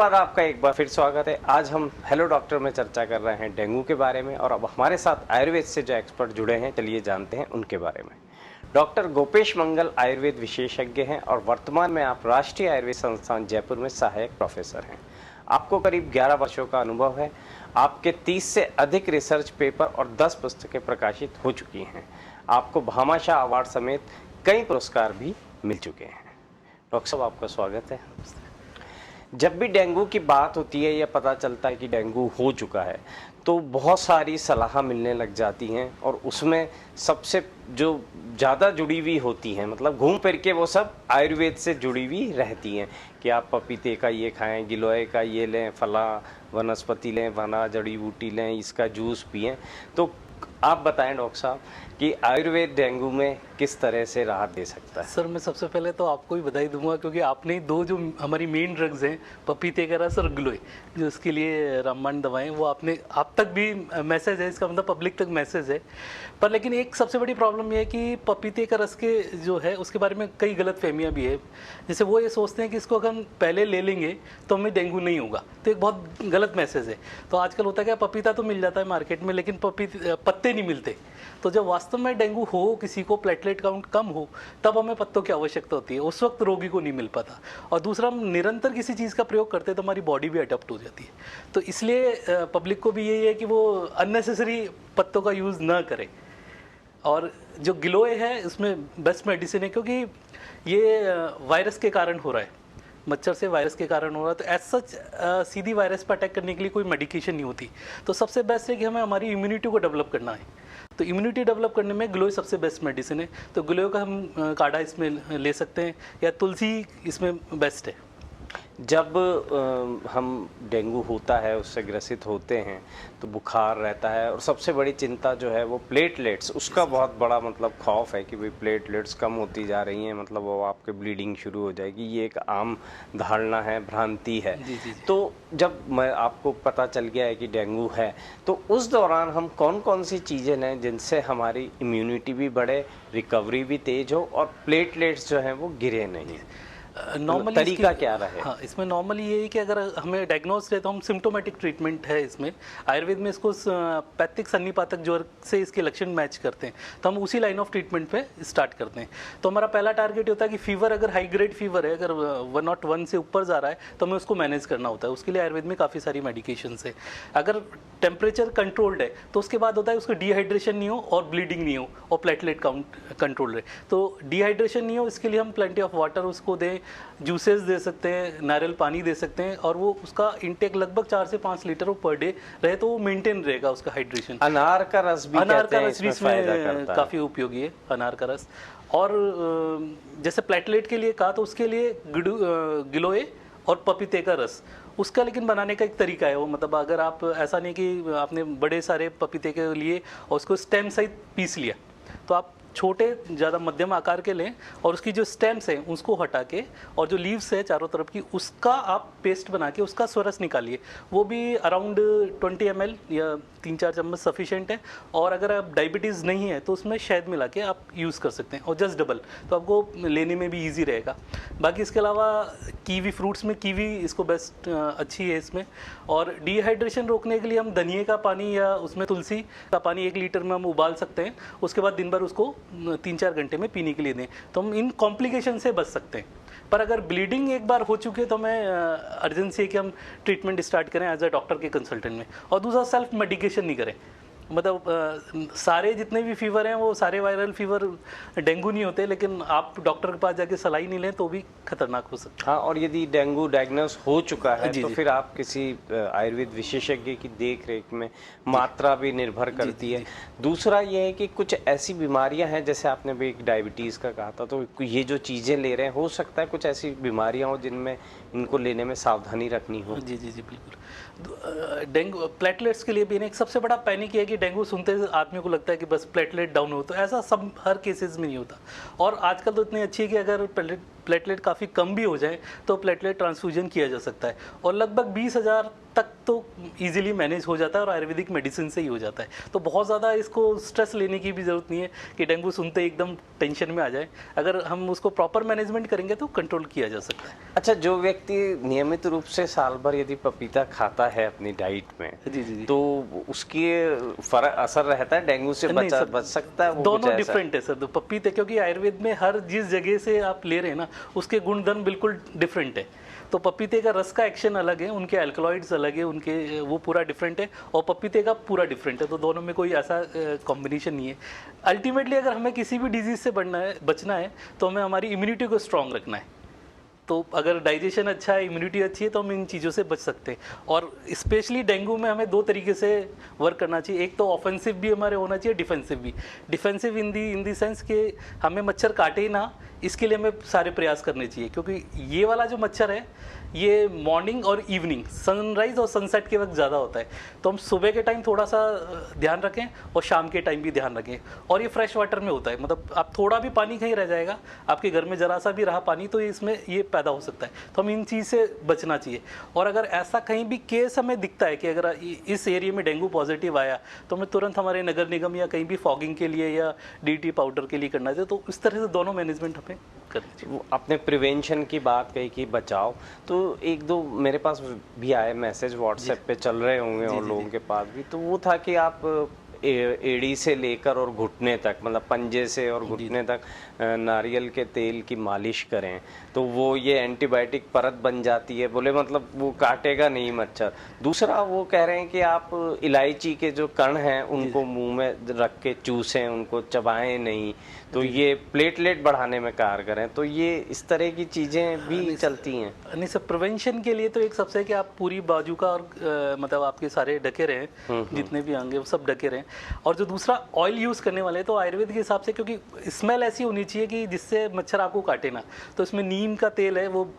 नमस्कार, आपका एक बार फिर स्वागत है। आज हम हेलो डॉक्टर में चर्चा कर रहे हैं डेंगू के बारे में और अब हमारे साथ आयुर्वेद से जो एक्सपर्ट जुड़े हैं, चलिए जानते हैं उनके बारे में। डॉक्टर गोपेश मंगल आयुर्वेद विशेषज्ञ हैं और वर्तमान में आप राष्ट्रीय आयुर्वेद संस्थान जयपुर में सहायक प्रोफेसर हैं। आपको करीब 11 वर्षों का अनुभव है। आपके 30 से अधिक रिसर्च पेपर और 10 पुस्तकें प्रकाशित हो चुकी हैं। आपको भामाशाह अवार्ड समेत कई पुरस्कार भी मिल चुके हैं। डॉक्टर साहब, आपका स्वागत है। जब भी डेंगू की बात होती है या पता चलता है कि डेंगू हो चुका है तो बहुत सारी सलाह मिलने लग जाती हैं और उसमें सबसे जो ज़्यादा जुड़ी हुई होती हैं, मतलब घूम फिर के वो सब आयुर्वेद से जुड़ी हुई रहती हैं कि आप पपीते का ये खाएं, गिलोय का ये लें, फला वनस्पति लें, वना जड़ी बूटी लें, इसका जूस पिएं। तो आप बताएं डॉक्टर साहब कि आयुर्वेद डेंगू में किस तरह से राहत दे सकता है। सर, मैं सबसे पहले तो आपको ही बधाई दूंगा क्योंकि आपने दो जो हमारी मेन ड्रग्स हैं, पपीते का रस और गिलोय, जो उसके लिए रामबाण दवाएं, वो आपने आप तक भी मैसेज है, इसका मतलब पब्लिक तक मैसेज है। पर लेकिन एक सबसे बड़ी प्रॉब्लम ये है कि पपीते का रस के जो है उसके बारे में कई गलतफहमियां भी है। जैसे वो ये सोचते हैं कि इसको अगर हम पहले ले लेंगे तो हमें डेंगू नहीं होगा, तो एक बहुत गलत मैसेज है। तो आजकल होता है क्या, पपीता तो मिल जाता है मार्केट में लेकिन पत्ते नहीं मिलते। तो जब वास्तव में डेंगू हो, किसी को प्लेटलेट काउंट कम हो, तब हमें पत्तों की आवश्यकता होती है। उस वक्त रोगी को नहीं मिल पाता। और दूसरा, हम निरंतर किसी चीज़ का प्रयोग करते हैं तो हमारी बॉडी भी अडॉप्ट हो जाती है। तो इसलिए पब्लिक को भी यही है कि वो अननेसेसरी पत्तों का यूज़ ना करें। और जो गिलोय है इसमें बेस्ट मेडिसिन है, क्योंकि ये वायरस के कारण हो रहा है, मच्छर से वायरस के कारण हो रहा है। तो एज सच सीधी वायरस पर अटैक करने के लिए कोई मेडिकेशन नहीं होती। तो सबसे बेस्ट है कि हमें हमारी इम्यूनिटी को डेवलप करना है। तो इम्यूनिटी डेवलप करने में गिलोय सबसे बेस्ट मेडिसिन है। तो गिलोय का हम काढ़ा इसमें ले सकते हैं या तुलसी इसमें बेस्ट है। जब हम डेंगू होता है, उससे ग्रसित होते हैं तो बुखार रहता है और सबसे बड़ी चिंता जो है वो प्लेटलेट्स, उसका बहुत बड़ा मतलब खौफ है कि भाई प्लेटलेट्स कम होती जा रही हैं, मतलब वो आपके ब्लीडिंग शुरू हो जाएगी। ये एक आम धारणा है, भ्रांति है। जी। तो जब मैं आपको पता चल गया है कि डेंगू है तो उस दौरान हम कौन कौन सी चीज़ें लें जिनसे हमारी इम्यूनिटी भी बढ़े, रिकवरी भी तेज हो और प्लेटलेट्स जो हैं वो गिरे नहीं। नॉर्मली तरीका क्या रहे? हाँ, इसमें नॉर्मली ये है कि अगर हमें डायग्नोज है तो हम सिम्टोमेटिक ट्रीटमेंट है इसमें। आयुर्वेद में इसको पैथिक सन्निपातक ज्वर से इसके लक्षण मैच करते हैं, तो हम उसी लाइन ऑफ ट्रीटमेंट पे स्टार्ट करते हैं। तो हमारा पहला टारगेट होता है कि फीवर, अगर हाई ग्रेड फीवर है, अगर 101 से ऊपर जा रहा है तो हमें उसको मैनेज करना होता है। उसके लिए आयुर्वेद में काफ़ी सारी मेडिकेशंस है। अगर टेम्परेचर कंट्रोल्ड है तो उसके बाद होता है उसको डिहाइड्रेशन नहीं हो और ब्लीडिंग नहीं हो और प्लेटलेट काउंट कंट्रोल रहे। तो डिहाइड्रेशन नहीं हो, इसके लिए हम प्लेंटी ऑफ वाटर उसको दें, जूसेस दे सकते हैं, नारियल पानी दे सकते हैं, और वो उसका इनटेक लगभग 4 से 5 लीटर पर डे रहे तो वो मेंटेन रहेगा उसका हाइड्रेशन। अनार का रस भी इसमें काफ़ी उपयोगी है, अनार का रस। और जैसे प्लेटलेट के लिए कहा तो उसके लिए गिलोय और पपीते का रस, उसका लेकिन बनाने का एक तरीका है वो, मतलब अगर आप ऐसा नहीं कि आपने बड़े सारे पपीते के लिए और उसको स्टेम सहित पीस लिया, तो आप छोटे ज़्यादा मध्यम आकार के लें और उसकी जो स्टेम्स हैं उसको हटा के और जो लीव्स है चारों तरफ की, उसका आप पेस्ट बना के उसका स्वरस निकालिए। वो भी अराउंड 20 ml या 3-4 चम्मच सफिशेंट है। और अगर आप डायबिटीज़ नहीं है तो उसमें शहद मिला के आप यूज़ कर सकते हैं, और जस्ट डबल, तो आपको लेने में भी ईजी रहेगा। बाकी इसके अलावा कीवी, फ्रूट्स में कीवी इसको बेस्ट अच्छी है इसमें। और डिहाइड्रेशन रोकने के लिए हम धनिए का पानी या उसमें तुलसी का पानी 1 लीटर में हम उबाल सकते हैं। उसके बाद दिन भर उसको 3-4 घंटे में पीने के लिए दें, तो हम इन कॉम्प्लिकेशन से बच सकते हैं। पर अगर ब्लीडिंग एक बार हो चुकी है तो हमें अर्जेंसी है कि हम ट्रीटमेंट स्टार्ट करें एज अ डॉक्टर के कंसल्टेंट में। और दूसरा, सेल्फ मेडिकेशन नहीं करें। मतलब सारे जितने भी फीवर हैं वो सारे वायरल फीवर डेंगू नहीं होते, लेकिन आप डॉक्टर के पास जाके सलाह नहीं लें तो भी खतरनाक हो सकता है। हाँ, और यदि डेंगू डायग्नोस हो चुका है तो जी। फिर आप किसी आयुर्वेद विशेषज्ञ की देख रेख में मात्रा भी निर्भर करती है। दूसरा ये है कि कुछ ऐसी बीमारियां हैं, जैसे आपने भी एक डायबिटीज़ का कहा था, तो ये जो चीज़ें ले रहे हैं, हो सकता है कुछ ऐसी बीमारियां हो जिनमें इनको लेने में सावधानी रखनी हो। जी बिल्कुल। डेंगू प्लेटलेट्स के लिए भी एक सबसे बड़ा पैनिक है कि डेंगू सुनते ही आदमी को लगता है कि बस प्लेटलेट डाउन हो, तो ऐसा सब हर केसेस में नहीं होता। और आजकल तो इतनी अच्छी है कि अगर प्लेटलेट काफ़ी कम भी हो जाए तो प्लेटलेट ट्रांसफ्यूजन किया जा सकता है, और लगभग 20,000 तक तो इजीली मैनेज हो जाता है और आयुर्वेदिक मेडिसिन से ही हो जाता है। तो बहुत ज़्यादा इसको स्ट्रेस लेने की भी ज़रूरत नहीं है कि डेंगू सुनते ही एकदम टेंशन में आ जाए। अगर हम उसको प्रॉपर मैनेजमेंट करेंगे तो कंट्रोल किया जा सकता है। अच्छा, जो व्यक्ति नियमित रूप से साल भर यदि पपीता खाता है अपनी डाइट में, जी जी जी, तो उसकी फर्क असर रहता है, डेंगू से बच सकता है? वो दोनों डिफरेंट है सर। तो पपीते, क्योंकि आयुर्वेद में हर जिस जगह से आप ले रहे हैं ना उसके गुणधर्म बिल्कुल डिफरेंट है। तो पपीते का रस का एक्शन अलग है, उनके अल्कलॉइड्स अलग है, उनके वो पूरा डिफरेंट है, और पपीते का पूरा डिफरेंट है। तो दोनों में कोई ऐसा कॉम्बिनेशन नहीं है। अल्टीमेटली अगर हमें किसी भी डिजीज़ से बचना है तो हमें हमारी इम्यूनिटी को स्ट्रांग रखना है। तो अगर डाइजेशन अच्छा है, इम्यूनिटी अच्छी है, तो हम इन चीज़ों से बच सकते हैं। और स्पेशली डेंगू में हमें 2 तरीके से वर्क करना चाहिए। एक तो ऑफेंसिव भी हमारे होना चाहिए, डिफेंसिव भी। डिफेंसिव इन दी सेंस कि हमें मच्छर काटे ही ना, इसके लिए हमें सारे प्रयास करने चाहिए, क्योंकि ये वाला जो मच्छर है ये मॉर्निंग और इवनिंग, सनराइज और सनसेट के वक्त ज़्यादा होता है। तो हम सुबह के टाइम थोड़ा सा ध्यान रखें और शाम के टाइम भी ध्यान रखें। और ये फ्रेश वाटर में होता है, मतलब आप थोड़ा भी पानी कहीं रह जाएगा, आपके घर में ज़रा सा भी रहा पानी, तो इसमें ये पैदा हो सकता है। तो हम इन चीज़ से बचना चाहिए। और अगर ऐसा कहीं भी केस हमें दिखता है कि अगर इस एरिया में डेंगू पॉजिटिव आया, तो हमें तुरंत हमारे नगर निगम या कहीं भी फॉगिंग के लिए या DT पाउडर के लिए करना चाहिए। तो इस तरह से दोनों मैनेजमेंट हमें करनी चाहिए। आपने प्रिवेंशन की बात कही कि बचाव, तो 1-2 मेरे पास भी आए मैसेज व्हाट्सएप पे, चल रहे होंगे और लोगों के पास भी, तो वो था कि आप एड़ी से लेकर और घुटने तक, मतलब पंजे से और घुटने तक नारियल के तेल की मालिश करें, तो वो ये एंटीबायोटिक परत बन जाती है, बोले मतलब वो काटेगा नहीं मच्छर। दूसरा वो कह रहे हैं कि आप इलायची के जो कण हैं उनको मुंह में रख के चूसें, उनको चबाएं नहीं, तो ये प्लेटलेट बढ़ाने में कारगर हैं। तो ये इस तरह की चीज़ें भी चलती हैं? नहीं सर, प्रिवेंशन के लिए तो एक सबसे कि आप पूरी बाजू का और मतलब आपके सारे ढके रहें, जितने भी आएंगे वो सब ढके रहें। और जो दूसरा ऑयल यूज़ करने वाले, तो आयुर्वेद के हिसाब से, क्योंकि स्मेल ऐसी होनी चाहिए कि जिससे मच्छर आपको काटे ना, तो इसमें नीम का तेल है वो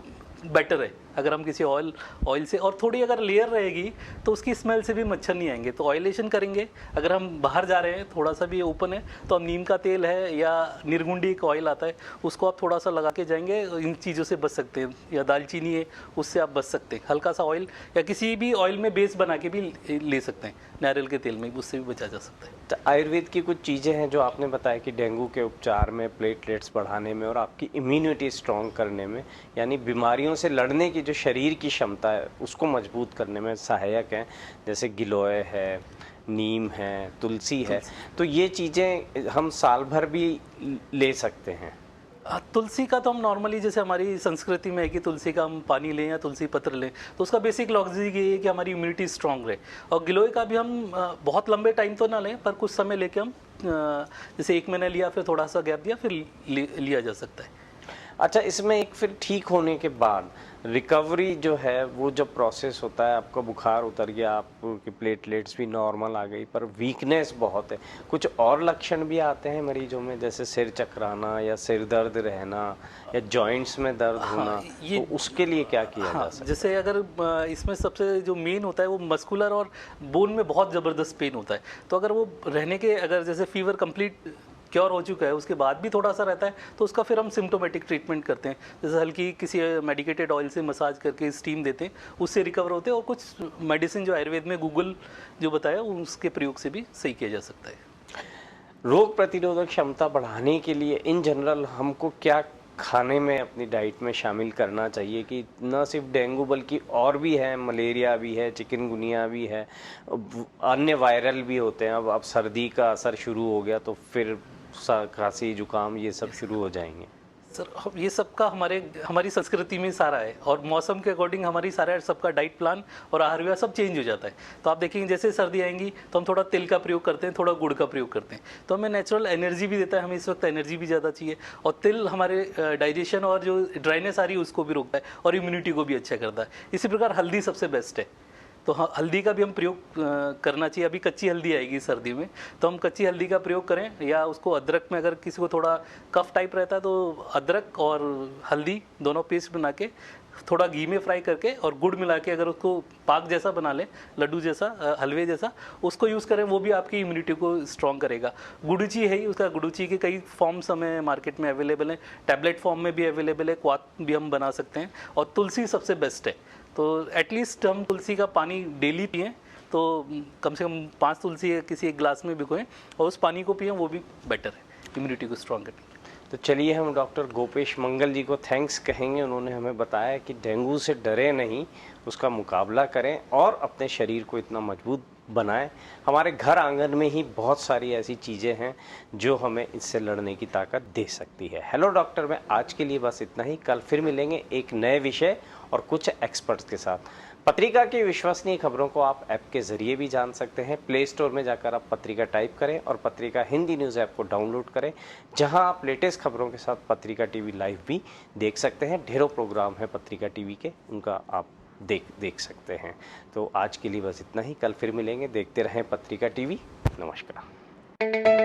बेटर है। अगर हम किसी ऑयल से, और थोड़ी अगर लेयर रहेगी तो उसकी स्मेल से भी मच्छर नहीं आएंगे। तो ऑयलेशन करेंगे। अगर हम बाहर जा रहे हैं, थोड़ा सा भी ओपन है, तो हम नीम का तेल है या निर्गुंडी एक ऑयल आता है, उसको आप थोड़ा सा लगा के जाएंगे, इन चीज़ों से बच सकते हैं। या दालचीनी है, उससे आप बच सकते हैं। हल्का सा ऑयल या किसी भी ऑयल में बेस बना के भी ले सकते हैं, नारियल के तेल में, उससे भी बचा जा सकता है। तो आयुर्वेद की कुछ चीज़ें हैं जो आपने बताया कि डेंगू के उपचार में, प्लेटलेट्स बढ़ाने में और आपकी इम्यूनिटी स्ट्रॉन्ग करने में, यानी बीमारियों से लड़ने की जो शरीर की क्षमता है उसको मजबूत करने में सहायक हैं। जैसे गिलोय है, नीम है, तुलसी है, तो ये चीज़ें हम साल भर भी ले सकते हैं। तुलसी का तो हम नॉर्मली, जैसे हमारी संस्कृति में है कि तुलसी का हम पानी लें या तुलसी पत्र लें, तो उसका बेसिक लॉजिक ये है कि हमारी इम्यूनिटी स्ट्रांग रहे। और गिलोय का भी हम बहुत लंबे टाइम तो ना लें, पर कुछ समय लेके हम जैसे 1 महीना लिया, फिर थोड़ा सा गैप दिया, फिर लिया जा सकता है। अच्छा, इसमें एक फिर ठीक होने के बाद रिकवरी जो है, वो जब प्रोसेस होता है, आपका बुखार उतर गया, आपकी प्लेटलेट्स भी नॉर्मल आ गई, पर वीकनेस बहुत है, कुछ और लक्षण भी आते हैं मरीजों में, जैसे सिर चकराना या सिर दर्द रहना या जॉइंट्स में दर्द होना, तो उसके लिए क्या किया जा सकता है? जैसे अगर इसमें सबसे जो मेन होता है वो मस्कुलर और बोन में बहुत ज़बरदस्त पेन होता है। तो अगर वो रहने के, अगर जैसे फीवर कंप्लीट क्योर हो चुका है, उसके बाद भी थोड़ा सा रहता है, तो उसका फिर हम सिम्टोमेटिक ट्रीटमेंट करते हैं। जैसे हल्की किसी मेडिकेटेड ऑयल से मसाज करके स्टीम देते हैं, उससे रिकवर होते हैं। और कुछ मेडिसिन जो आयुर्वेद में गूगल जो बताया, उसके प्रयोग से भी सही किया जा सकता है। रोग प्रतिरोधक क्षमता बढ़ाने के लिए इन जनरल हमको क्या खाने में, अपनी डाइट में शामिल करना चाहिए कि न सिर्फ डेंगू बल्कि और भी है, मलेरिया भी है, चिकनगुनिया भी है, अन्य वायरल भी होते हैं। अब सर्दी का असर शुरू हो गया तो फिर खांसी जुकाम ये सब शुरू हो जाएंगे। सर, ये सबका हमारी संस्कृति में सारा है, और मौसम के अकॉर्डिंग हमारी सारा सबका डाइट प्लान और आहार विहार सब चेंज हो जाता है। तो आप देखेंगे जैसे सर्दी आएंगी तो हम थोड़ा तिल का प्रयोग करते हैं, थोड़ा गुड़ का प्रयोग करते हैं, तो हमें नेचुरल एनर्जी भी देता है। हमें इस वक्त एनर्जी भी ज़्यादा चाहिए, और तिल हमारे डाइजेशन और जो ड्राइनेस आ रही है उसको भी रोकता है और इम्यूनिटी को भी अच्छा करता है। इसी प्रकार हल्दी सबसे बेस्ट है, तो हाँ, हल्दी का भी हम प्रयोग करना चाहिए। अभी कच्ची हल्दी आएगी सर्दी में, तो हम कच्ची हल्दी का प्रयोग करें, या उसको अदरक में, अगर किसी को थोड़ा कफ टाइप रहता है तो अदरक और हल्दी दोनों पेस्ट बना के थोड़ा घी में फ्राई करके और गुड़ मिला के अगर उसको पाक जैसा बना लें, लड्डू जैसा, हलवे जैसा, उसको यूज़ करें, वो भी आपकी इम्यूनिटी को स्ट्रॉन्ग करेगा। गुड़ुची है ही, उसका गुड़ुची के कई फॉर्म्स हमें मार्केट में अवेलेबल हैं, टैबलेट फॉर्म में भी अवेलेबल है, क्वाथ भी हम बना सकते हैं, और तुलसी सबसे बेस्ट है। तो एटलीस्ट हम तुलसी का पानी डेली पिएँ, तो कम से कम 5 तुलसी किसी एक ग्लास में भिगोएं और उस पानी को पिएं, वो भी बेटर है इम्यूनिटी को स्ट्रॉन्ग करने। तो चलिए हम डॉक्टर गोपेश मंगल जी को थैंक्स कहेंगे। उन्होंने हमें बताया कि डेंगू से डरे नहीं, उसका मुकाबला करें और अपने शरीर को इतना मजबूत बनाएं। हमारे घर आंगन में ही बहुत सारी ऐसी चीज़ें हैं जो हमें इससे लड़ने की ताकत दे सकती है। हेलो डॉक्टर में आज के लिए बस इतना ही। कल फिर मिलेंगे एक नए विषय और कुछ एक्सपर्ट्स के साथ। पत्रिका की विश्वसनीय खबरों को आप ऐप के जरिए भी जान सकते हैं। प्ले स्टोर में जाकर आप पत्रिका टाइप करें और पत्रिका हिंदी न्यूज़ ऐप को डाउनलोड करें, जहां आप लेटेस्ट खबरों के साथ पत्रिका टीवी लाइव भी देख सकते हैं। ढेरों प्रोग्राम है पत्रिका टीवी के, उनका आप देख सकते हैं। तो आज के लिए बस इतना ही। कल फिर मिलेंगे। देखते रहें पत्रिका टीवी। नमस्कार।